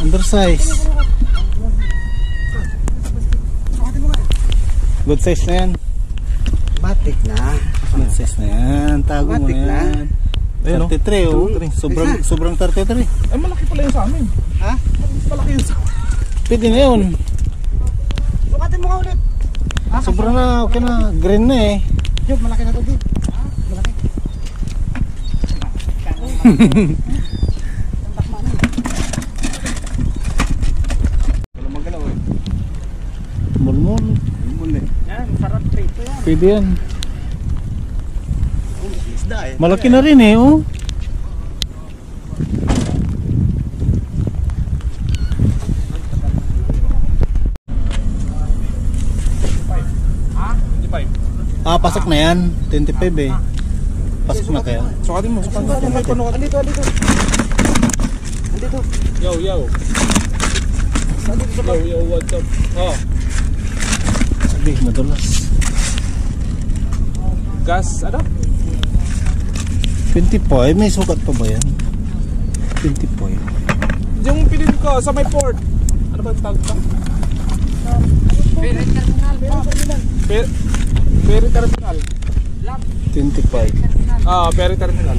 Undersize. Good size na yan. Batik na. Good size na yan. Tago mo na yan. 33 oh. Sobrang 33. Ay malaki pala yun sa amin. Ha? Mas malaki yun sa amin. Pwede na yun. Sukatin mo nga ulit. Sobrang na, okay na. Green na eh. Job, malaki na to din. Malaki. Wala magalaw eh. Mulmul. Mulmul eh. Yan, sarap prito yan. Pwede yan. Isda eh. Malaki na rin eh oh. Pasok na yan. 25 eh. Pasok na kaya. Sukatin mo. Andito. Yo, what's up? Oh. Sabi, madulas. Gas, ano? 25, may sukat pa ba yan? 25. Yung pilin ko sa may port. Ano ba tawag ka? Ferry terminal. Ferry terminal. 25. Ah, ferry terminal.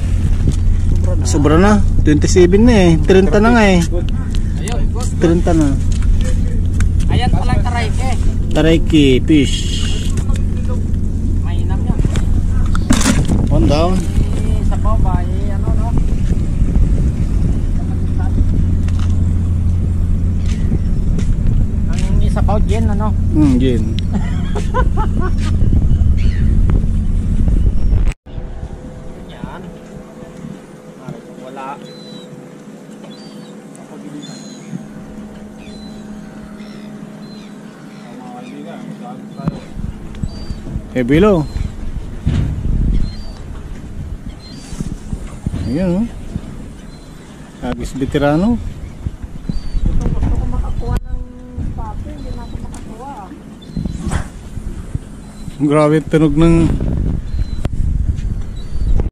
Sobra na. 27 na eh. 30 na nga eh. 30 na. Ayan pala Tarayke. Tarayke fish. Mainam yan. One down. Sa baba ano no? Ang isa pa gin ano? Gin. Yan. Wala. Bilo. Ayan oh. Agis veterano. Gusto ko makakuha ng pape, hindi na ako makakuha. Grabe tunog ng